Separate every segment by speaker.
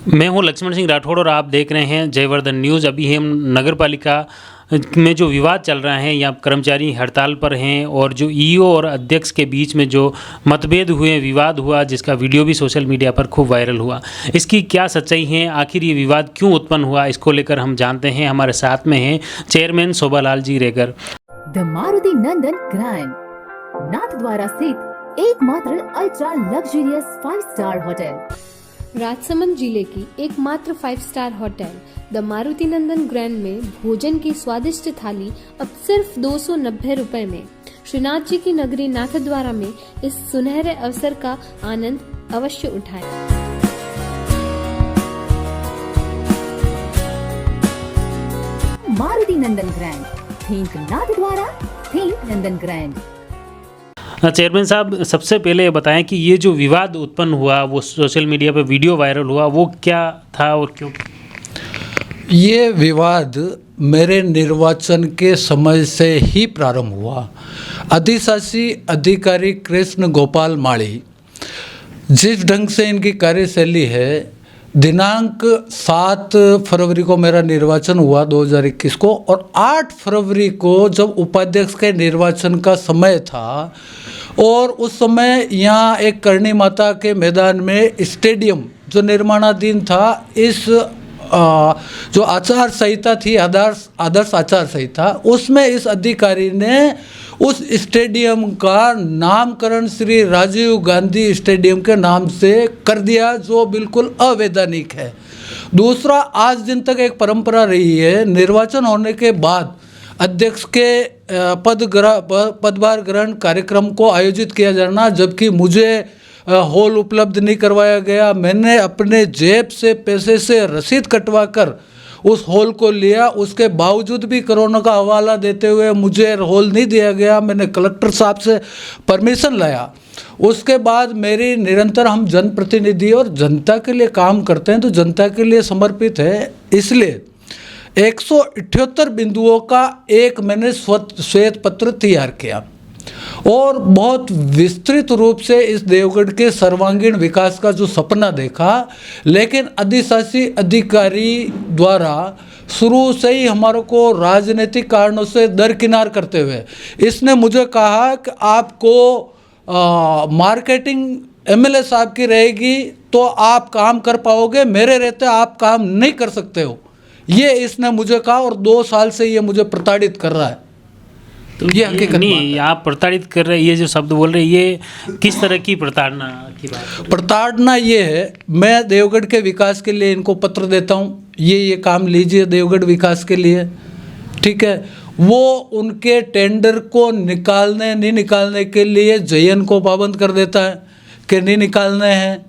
Speaker 1: मैं हूं लक्ष्मण सिंह राठौड़ और आप देख रहे हैं जयवर्धन न्यूज़। अभी हम नगर पालिका में जो विवाद चल रहा है, यहाँ कर्मचारी हड़ताल पर हैं और जो ईओ और अध्यक्ष के बीच में जो मतभेद हुए, विवाद हुआ, जिसका वीडियो भी सोशल मीडिया पर खूब वायरल हुआ। इसकी क्या सच्चाई है, आखिर ये विवाद क्यों उत्पन्न हुआ, इसको लेकर हम जानते हैं। हमारे साथ में हैं chairman Shobhalal ji Regar.
Speaker 2: The Maruti Nandan grand, Nathdwara स्थित एकमात्र ultra luxurious 5 star hotel,
Speaker 3: Rajsamand जिले की एकमात्र 5 star hotel the Maruti Nandan grand में भोजन की स्वादिष्ट थाली अब सिर्फ 290 रुपए में। श्रीनाथ जी की नगरी नाथद्वारा में इस सुनहरे अवसर का आनंद अवश्य उठाएं।
Speaker 2: Maruti Nandan grand, think Nathdwara, think नंदन ग्रैंड।
Speaker 1: चेयरमैन साहब, सबसे पहले ये बताएं कि ये जो विवाद उत्पन्न हुआ, वो सोशल मीडिया पे वीडियो वायरल हुआ, वो क्या था और क्यों?
Speaker 4: ये विवाद मेरे निर्वाचन के समय से ही प्रारंभ हुआ। अधिशासी अधिकारी कृष्ण गोपाल माली, जिस ढंग से इनकी कार्यशैली है, दिनांक 7 फरवरी को मेरा निर्वाचन हुआ 2021 को, और 8 फरवरी को जब उपाध्यक्ष के निर्वाचन का समय था और उस समय यहाँ एक करणी माता के मैदान में स्टेडियम जो निर्माणाधीन था, इस जो आचार संहिता थी, आदर्श आचार संहिता, उसमें इस अधिकारी ने उस स्टेडियम का नामकरण श्री राजीव गांधी स्टेडियम के नाम से कर दिया, जो बिल्कुल अवैधानिक है। दूसरा, आज दिन तक एक परंपरा रही है, निर्वाचन होने के बाद अध्यक्ष के पदभार ग्रहण कार्यक्रम को आयोजित किया जाना, जबकि मुझे हॉल उपलब्ध नहीं करवाया गया। मैंने अपने जेब से पैसे से रसीद कटवाकर उस हॉल को लिया, उसके बावजूद भी कोरोना का हवाला देते हुए मुझे हॉल नहीं दिया गया। मैंने कलेक्टर साहब से परमिशन लाया। उसके बाद मेरी निरंतर, हम जनप्रतिनिधि और जनता के लिए काम करते हैं, तो जनता के लिए समर्पित है, इसलिए 178 बिंदुओं का एक मैंने श्वेत पत्र तैयार किया और बहुत विस्तृत रूप से इस देवगढ़ के सर्वांगीण विकास का जो सपना देखा। लेकिन अधिशासी अधिकारी द्वारा शुरू से ही हमारे को राजनीतिक कारणों से दरकिनार करते हुए इसने मुझे कहा कि आपको मार्केटिंग एमएलए साहब की रहेगी तो आप काम कर पाओगे, मेरे रहते आप काम नहीं कर सकते हो, ये इसने मुझे कहा। और 2 साल से ये मुझे प्रताड़ित कर रहा है।
Speaker 1: तो ये हकीकत नहीं, आप प्रताड़ित कर रहे हैं, ये जो शब्द बोल रहे हैं, ये किस तरह की प्रताड़ना की बात?
Speaker 4: प्रताड़ना ये है, मैं देवगढ़ के विकास के लिए इनको पत्र देता हूँ, ये काम लीजिए देवगढ़ विकास के लिए, ठीक है। वो उनके टेंडर को निकालने नहीं निकालने के लिए जयन को पाबंद कर देता है कि नहीं निकालने हैं।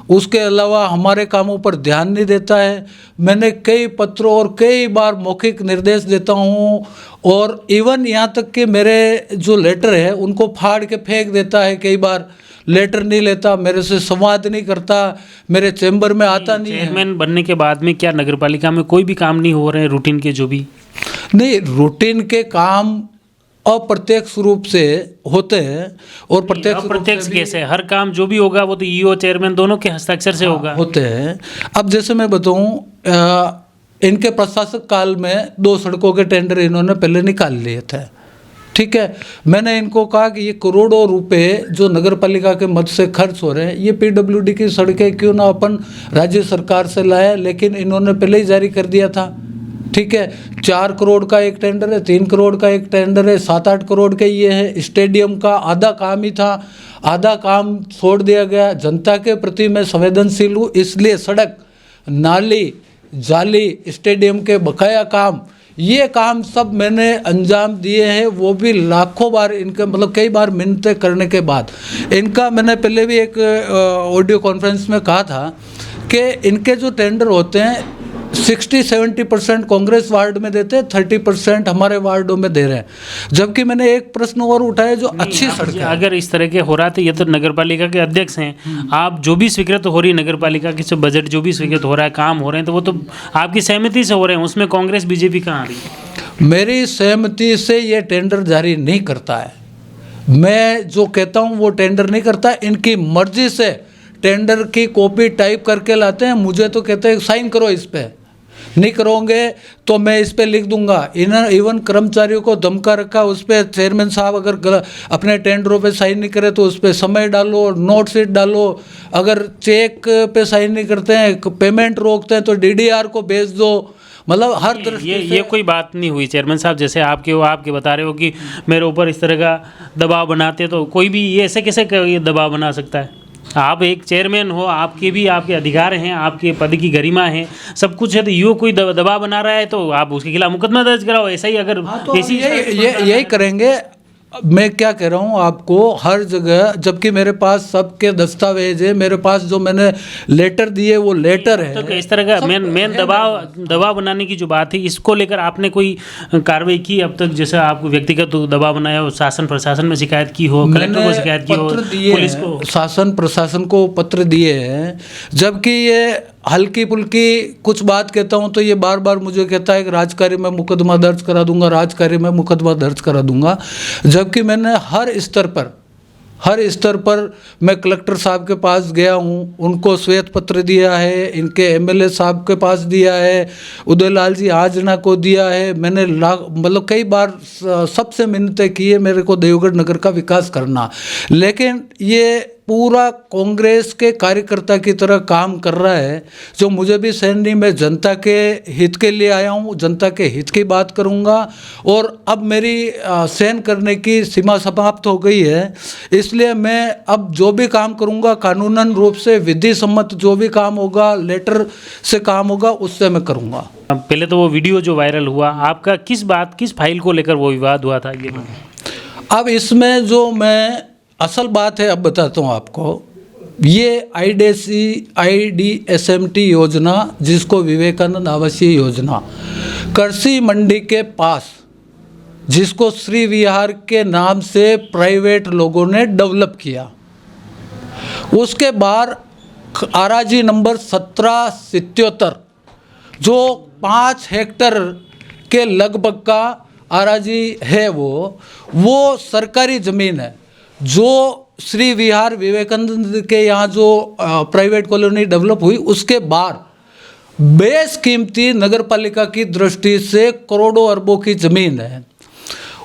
Speaker 4: उसके अलावा हमारे कामों पर ध्यान नहीं देता है। मैंने कई पत्रों और कई बार मौखिक निर्देश देता हूँ, और इवन यहाँ तक कि मेरे जो लेटर है उनको फाड़ के फेंक देता है। कई बार लेटर नहीं लेता, मेरे से संवाद नहीं करता, मेरे चैम्बर में आता नहीं है।
Speaker 1: चेयरमैन बनने के बाद में क्या नगर पालिका में कोई भी काम नहीं हो रहे हैं रूटीन के? जो भी
Speaker 4: नहीं, रूटीन के काम अप्रत्यक्ष रूप से होते हैं, और
Speaker 1: प्रत्यक्ष कैसे? हर काम जो भी होगा वो तो ईओ चेयरमैन दोनों के हस्ताक्षर से होगा।
Speaker 4: होते हैं। अब जैसे मैं बताऊं, इनके प्रशासक काल में 2 सड़कों के टेंडर इन्होंने पहले निकाल लिए थे, ठीक है। मैंने इनको कहा कि ये करोड़ों रुपए जो नगर पालिका के मद से खर्च हो रहे हैं, ये पीडब्ल्यूडी की सड़कें क्यों ना अपन राज्य सरकार से लाए, लेकिन इन्होंने पहले ही जारी कर दिया था, ठीक है। 4 करोड़ का एक टेंडर है, 3 करोड़ का एक टेंडर है, 7-8 करोड़ के ये है। स्टेडियम का आधा काम ही था, आधा काम छोड़ दिया गया। जनता के प्रति मैं संवेदनशील हूँ, इसलिए सड़क, नाली, जाली, स्टेडियम के बकाया काम, ये काम सब मैंने अंजाम दिए हैं, वो भी लाखों बार इनके, मतलब कई बार मिन्नतें करने के बाद। इनका मैंने पहले भी एक ऑडियो कॉन्फ्रेंस में कहा था कि इनके जो टेंडर होते हैं 60-70% कांग्रेस वार्ड में देते हैं, 30% हमारे वार्डों में दे रहे हैं। जबकि मैंने एक प्रश्न और उठाया, जो अच्छी सड़क है,
Speaker 1: अगर इस तरह के हो रहा तो ये तो नगर पालिका के अध्यक्ष हैं, आप जो भी स्वीकृत हो रही नगर पालिका की बजट जो भी स्वीकृत हो रहा है, काम हो रहे हैं, तो वो तो आपकी सहमति से हो रहे हैं, उसमें कांग्रेस बीजेपी कहाँ आ रही है?
Speaker 4: मेरी सहमति से ये टेंडर जारी नहीं करता है। मैं जो कहता हूँ वो टेंडर नहीं करता, इनकी मर्जी से टेंडर की कॉपी टाइप करके लाते हैं, मुझे तो कहते हैं साइन करो इस पे, नहीं करोगे तो मैं इस पे लिख दूंगा। इवन कर्मचारियों को धमका रखा, उस पर चेयरमैन साहब अगर अपने टेंडरों पे साइन नहीं करे तो उस पर समय डालो, नोट शीट डालो, अगर चेक पे साइन नहीं करते हैं, पेमेंट रोकते हैं तो DDR को भेज दो। मतलब हर तरह
Speaker 1: ये कोई बात नहीं हुई चेयरमैन साहब, जैसे आपके बता रहे हो कि मेरे ऊपर इस तरह का दबाव बनाते, तो कोई भी ये ऐसे कैसे ये दबाव बना सकता है? आप एक चेयरमैन हो, आपके अधिकार हैं, आपके पद की गरिमा है, सब कुछ है, तो यूँ कोई दबाव बना रहा है तो आप उसके खिलाफ मुकदमा दर्ज कराओ। ऐसा ही अगर
Speaker 4: तो यही करेंगे। मैं क्या कह रहा हूँ आपको, हर जगह, जबकि मेरे पास सबके दस्तावेज है, मेरे पास जो मैंने लेटर दिए वो लेटर है।
Speaker 1: तो इस तरह का मेन दबाव बनाने की जो बात है, इसको लेकर आपने कोई कार्रवाई की अब तक? जैसे आपको व्यक्तिगत दबाव बनाया हो, शासन प्रशासन में शिकायत की हो, कलेक्टर को शिकायत की हो, पुलिस को,
Speaker 4: शासन प्रशासन को पत्र दिए हैं। जबकि ये हल्की फुल्की कुछ बात कहता हूँ तो ये बार बार मुझे कहता है कि राजकार्य में मुकदमा दर्ज करा दूंगा, राजकार्य में मुकदमा दर्ज करा दूंगा। जबकि मैंने हर स्तर पर मैं कलेक्टर साहब के पास गया हूँ, उनको श्वेत पत्र दिया है, इनके MLA साहब के पास दिया है, उदयलाल जी आजना को दिया है। मैंने मतलब कई बार सबसे मिन्नतें की है मेरे को देवगढ़ नगर का विकास करना, लेकिन ये पूरा कांग्रेस के कार्यकर्ता की तरह काम कर रहा है। जो मुझे भी सहन नहीं, मैं जनता के हित के लिए आया हूँ, जनता के हित की बात करूँगा, और अब मेरी सहन करने की सीमा समाप्त हो गई है। इसलिए मैं अब जो भी काम करूँगा कानूनन रूप से, विधि सम्मत जो भी काम होगा, लेटर से काम होगा, उससे मैं करूँगा।
Speaker 1: पहले तो वो वीडियो जो वायरल हुआ, आपका किस फाइल को लेकर वो विवाद हुआ था ये?
Speaker 4: अब इसमें जो मैं असल बात है अब बताता हूँ आपको। ये IDSMT योजना, जिसको विवेकानंद आवासीय योजना, कृषि मंडी के पास, जिसको श्री विहार के नाम से प्राइवेट लोगों ने डेवलप किया, उसके बाद आराजी नंबर 1777 जो 5 हेक्टर के लगभग का आराजी है, वो सरकारी ज़मीन है। जो श्री विहार विवेकानंद के यहाँ जो प्राइवेट कॉलोनी डेवलप हुई, उसके बाद बेशकीमती नगर पालिका की दृष्टि से करोड़ों अरबों की ज़मीन है,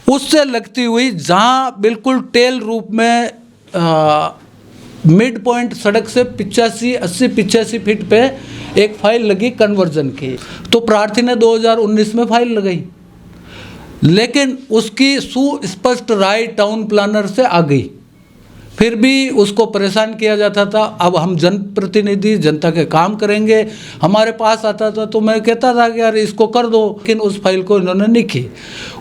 Speaker 4: उससे लगती हुई, जहाँ बिल्कुल टेल रूप में मिड पॉइंट सड़क से 85 फीट पे एक फाइल लगी कन्वर्जन की। तो प्रार्थी ने 2019 में फाइल लगाई, लेकिन उसकी सुस्पष्ट राय टाउन प्लानर से आ गई, फिर भी उसको परेशान किया जाता था। अब हम जनप्रतिनिधि जनता के काम करेंगे, हमारे पास आता था तो मैं कहता था कि यार इसको कर दो, लेकिन उस फाइल को इन्होंने नहीं की।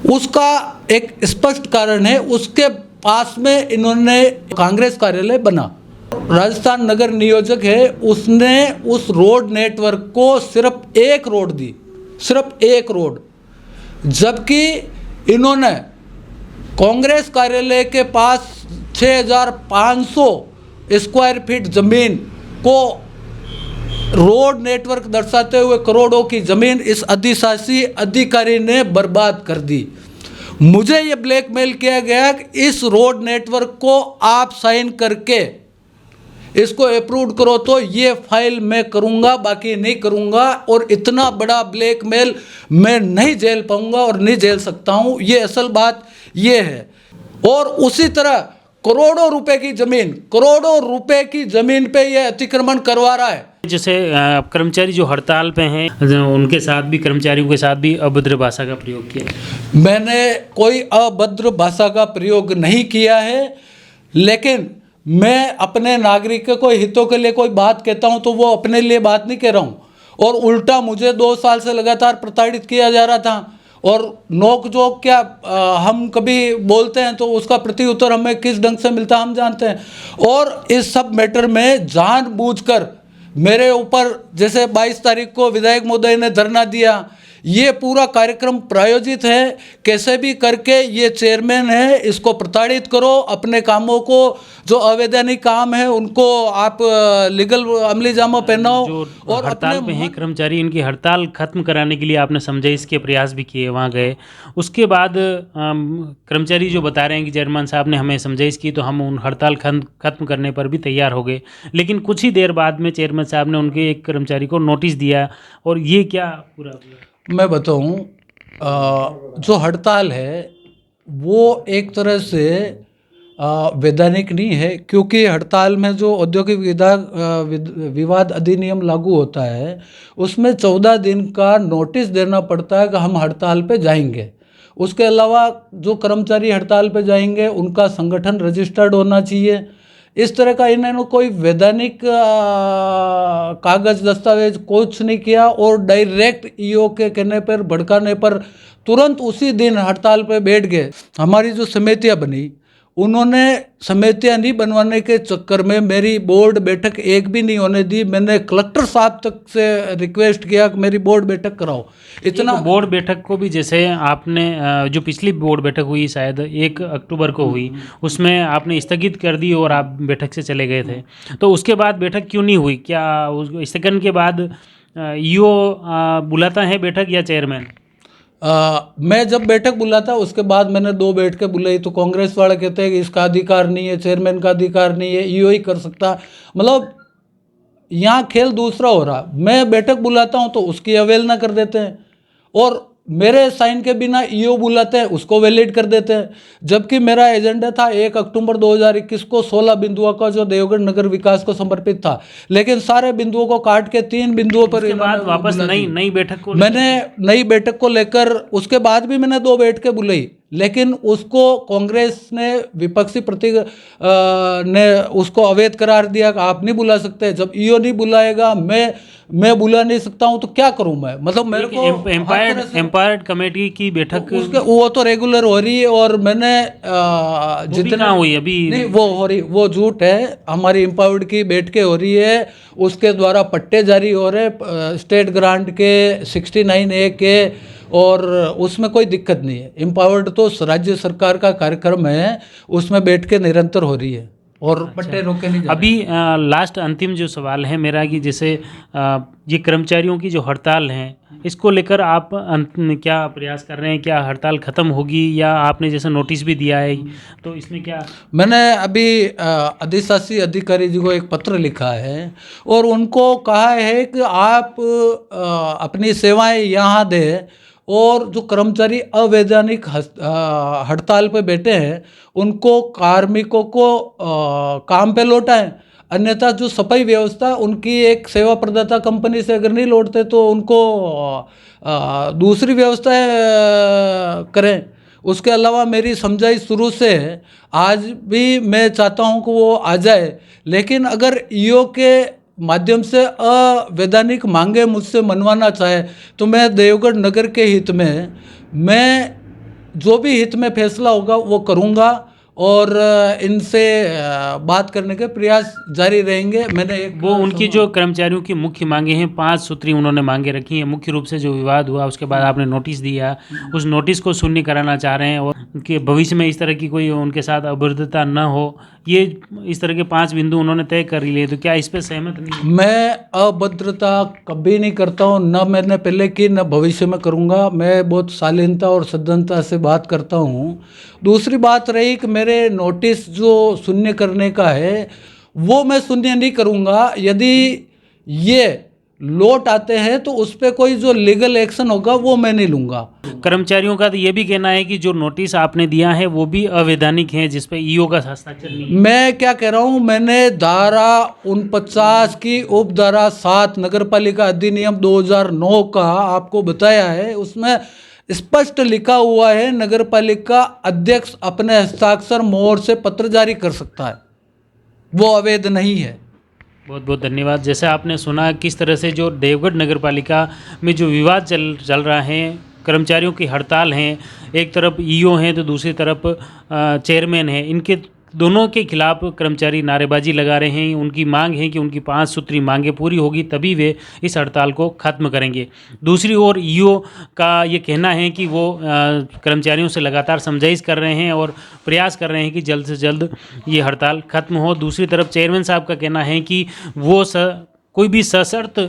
Speaker 4: उसका एक स्पष्ट कारण है, उसके पास में इन्होंने कांग्रेस कार्यालय बना। राजस्थान नगर नियोजक है, उसने उस रोड नेटवर्क को सिर्फ एक रोड दी, सिर्फ एक रोड, जबकि इन्होंने कांग्रेस कार्यालय के पास 6500 स्क्वायर फीट ज़मीन को रोड नेटवर्क दर्शाते हुए करोड़ों की ज़मीन इस अधिशासी अधिकारी ने बर्बाद कर दी। मुझे ये ब्लैकमेल किया गया कि इस रोड नेटवर्क को आप साइन करके इसको अप्रूव करो तो ये फाइल मैं करूँगा, बाकी नहीं करूँगा। और इतना बड़ा ब्लैकमेल मैं नहीं झेल पाऊँगा और नहीं झेल सकता हूँ, ये असल बात ये है। और उसी तरह करोड़ों रुपए की ज़मीन पे ये अतिक्रमण करवा रहा है।
Speaker 1: जैसे कर्मचारी जो हड़ताल पे हैं, उनके साथ भी, कर्मचारियों के साथ भी अभद्र भाषा का प्रयोग किया?
Speaker 4: मैंने कोई अभद्र भाषा का प्रयोग नहीं किया है, लेकिन मैं अपने नागरिकों को हितों के लिए कोई बात कहता हूं तो वो अपने लिए बात नहीं कह रहा हूं। और उल्टा मुझे 2 साल से लगातार प्रताड़ित किया जा रहा था, और नोक जोक क्या हम कभी बोलते हैं तो उसका प्रति उत्तर हमें किस ढंग से मिलता हम जानते हैं। और इस सब मैटर में जानबूझकर मेरे ऊपर, जैसे 22 तारीख को विधायक महोदय ने धरना दिया, ये पूरा कार्यक्रम प्रायोजित है, कैसे भी करके ये चेयरमैन है इसको प्रताड़ित करो, अपने कामों को जो अवैधानिक काम है उनको आप लीगल अमली जामा पहनाओ।
Speaker 1: जो
Speaker 4: और
Speaker 1: हड़ताल पे हैं कर्मचारी, इनकी हड़ताल खत्म कराने के लिए आपने समझाइश के प्रयास भी किए, वहाँ गए। उसके बाद कर्मचारी जो बता रहे हैं कि चेयरमैन साहब ने हमें समझाइश की तो हम उन हड़ताल खत्म करने पर भी तैयार हो गए, लेकिन कुछ ही देर बाद में चेयरमैन साहब ने उनके एक कर्मचारी को नोटिस दिया। और ये क्या पूरा
Speaker 4: मैं बताऊं, जो हड़ताल है वो एक तरह से वैधानिक नहीं है, क्योंकि हड़ताल में जो औद्योगिक विवाद अधिनियम लागू होता है उसमें 14 दिन का नोटिस देना पड़ता है कि हम हड़ताल पे जाएंगे। उसके अलावा जो कर्मचारी हड़ताल पे जाएंगे उनका संगठन रजिस्टर्ड होना चाहिए। इस तरह का इन्होंने कोई वैधानिक कागज दस्तावेज कुछ नहीं किया और डायरेक्ट ईओ के कहने पर, भड़काने पर तुरंत उसी दिन हड़ताल पे बैठ गए। हमारी जो समितियां बनी, उन्होंने समितियां नहीं बनवाने के चक्कर में मेरी बोर्ड बैठक एक भी नहीं होने दी। मैंने कलेक्टर साहब तक से रिक्वेस्ट किया कि मेरी बोर्ड बैठक कराओ। इतना
Speaker 1: बोर्ड बैठक को भी, जैसे आपने जो पिछली बोर्ड बैठक हुई शायद 1 अक्टूबर को हुई, उसमें आपने स्थगित कर दी और आप बैठक से चले गए थे, तो उसके बाद बैठक क्यों नहीं हुई? क्या उस स्थगन के बाद ईओ बुलाता है बैठक या चेयरमैन?
Speaker 4: मैं जब बैठक बुलाता उसके बाद मैंने 2 बैठकें बुलाई तो कांग्रेस वाले कहते हैं कि इसका अधिकार नहीं है, चेयरमैन का अधिकार नहीं है, ईओ ही कर सकता। मतलब यहाँ खेल दूसरा हो रहा। मैं बैठक बुलाता हूँ तो उसकी अवहेलना कर देते हैं, और मेरे साइन के बिना ईओ बुलाते हैं उसको वैलिड कर देते हैं। जबकि मेरा एजेंडा था 1 अक्टूबर 2021 को 16 बिंदुओं का जो देवगढ़ नगर विकास को समर्पित था, लेकिन सारे बिंदुओं को काट के 3 बिंदुओं पर
Speaker 1: बाद वापस नई बैठक को
Speaker 4: मैंने नई बैठक को लेकर, उसके बाद भी मैंने 2 बैठकें बुलाई, लेकिन उसको कांग्रेस ने, विपक्षी प्रतीक ने उसको अवैध करार दिया कि आप नहीं बुला सकते। जब ईओ नहीं बुलाएगा, मैं बुला नहीं सकता हूँ तो क्या करूँ मैं? मतलब मेरे को
Speaker 1: एम्पावर्ड कमेटी की बैठक
Speaker 4: उसके वो तो रेगुलर हो रही है, और मैंने
Speaker 1: जितना हुई अभी
Speaker 4: नहीं वो हो रही, वो झूठ है। हमारी एम्पावर्ड की बैठकें हो रही है, उसके द्वारा पट्टे जारी हो रहे स्टेट ग्रांट के 69A के, और उसमें कोई दिक्कत नहीं है। एम्पावर्ड तो राज्य सरकार का कार्यक्रम है, उसमें बैठकें निरंतर हो रही है और पट्टे रोके नहीं जा रहे।
Speaker 1: अभी लास्ट अंतिम जो सवाल है मेरा कि जैसे ये कर्मचारियों की जो हड़ताल है, इसको लेकर आप अंत में क्या प्रयास कर रहे हैं? क्या हड़ताल ख़त्म होगी, या आपने जैसे नोटिस भी दिया है तो इसमें क्या?
Speaker 4: मैंने अभी अधिशासी अधिकारी जी को एक पत्र लिखा है और उनको कहा है कि आप अपनी सेवाएं यहाँ दें, और जो कर्मचारी अवैधानिक हड़ताल पे बैठे हैं उनको, कार्मिकों को काम पे लौटाएं। अन्यथा जो सफाई व्यवस्था उनकी एक सेवा प्रदाता कंपनी से अगर नहीं लौटते तो उनको दूसरी व्यवस्था करें। उसके अलावा मेरी समझाई शुरू से है, आज भी मैं चाहता हूं कि वो आ जाए, लेकिन अगर ईओ के माध्यम से अवैधानिक मांगे मुझसे मनवाना चाहे तो मैं देवगढ़ नगर के हित में, मैं जो भी हित में फैसला होगा वो करूँगा, और इनसे बात करने के प्रयास जारी रहेंगे। मैंने एक
Speaker 1: वो उनकी जो कर्मचारियों की मुख्य मांगे हैं, 5 सूत्री उन्होंने मांगे रखी हैं। मुख्य रूप से जो विवाद हुआ उसके बाद आपने नोटिस दिया, उस नोटिस को शून्य कराना चाह रहे हैं, और उनके भविष्य में इस तरह की कोई उनके साथ अभद्रता न हो, ये इस तरह के 5 बिंदु उन्होंने तय कर लिए। तो क्या इस पर सहमत नहीं?
Speaker 4: मैं अभद्रता कभी नहीं करता हूँ, न मैंने पहले की न भविष्य में करूँगा। मैं बहुत शालीनता और सज्जनता से बात करता हूँ। दूसरी बात रही कि मेरे नोटिस जो शून्य करने का है वो मैं शून्य नहीं करूँगा। यदि ये लौट आते हैं तो उस पर कोई जो लीगल एक्शन होगा वो मैं नहीं लूँगा।
Speaker 1: कर्मचारियों का तो ये भी कहना है कि जो नोटिस आपने दिया है वो भी अवैधानिक है, जिस पे ईओ का हस्ताक्षर नहीं है।
Speaker 4: मैं क्या कह रहा हूँ, मैंने धारा 49 की उपधारा 7 नगरपालिका अधिनियम 2009 का आपको बताया है। उसमें स्पष्ट लिखा हुआ है नगरपालिका अध्यक्ष अपने हस्ताक्षर मोहर से पत्र जारी कर सकता है, वो अवैध नहीं है।
Speaker 1: बहुत बहुत धन्यवाद। जैसे आपने सुना किस तरह से जो देवगढ़ नगरपालिका में जो विवाद चल रहा है, कर्मचारियों की हड़ताल हैं, एक तरफ ईओ हैं तो दूसरी तरफ चेयरमैन हैं, इनके दोनों के खिलाफ कर्मचारी नारेबाजी लगा रहे हैं। उनकी मांग है कि उनकी 5 सूत्री मांगें पूरी होगी तभी वे इस हड़ताल को ख़त्म करेंगे। दूसरी ओर ईओ का ये कहना है कि वो कर्मचारियों से लगातार समझाइश कर रहे हैं और प्रयास कर रहे हैं कि जल्द से जल्द ये हड़ताल ख़त्म हो। दूसरी तरफ चेयरमैन साहब का कहना है कि वो कोई भी सशर्त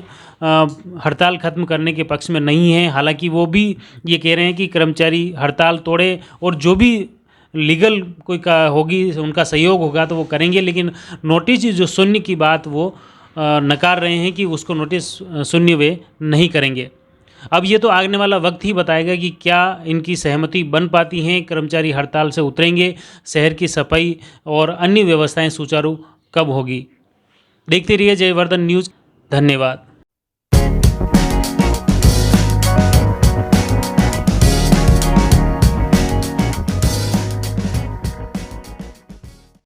Speaker 1: हड़ताल ख़त्म करने के पक्ष में नहीं है। हालांकि वो भी ये कह रहे हैं कि कर्मचारी हड़ताल तोड़े और जो भी लीगल कोई का होगी उनका सहयोग होगा तो वो करेंगे, लेकिन नोटिस जो शून्य की बात वो नकार रहे हैं कि उसको नोटिस शून्य वे नहीं करेंगे। अब ये तो आने वाला वक्त ही बताएगा कि क्या इनकी सहमति बन पाती हैं, कर्मचारी हड़ताल से उतरेंगे, शहर की सफाई और अन्य व्यवस्थाएं सुचारू कब होगी। देखते रहिए जयवर्धन न्यूज़। धन्यवाद।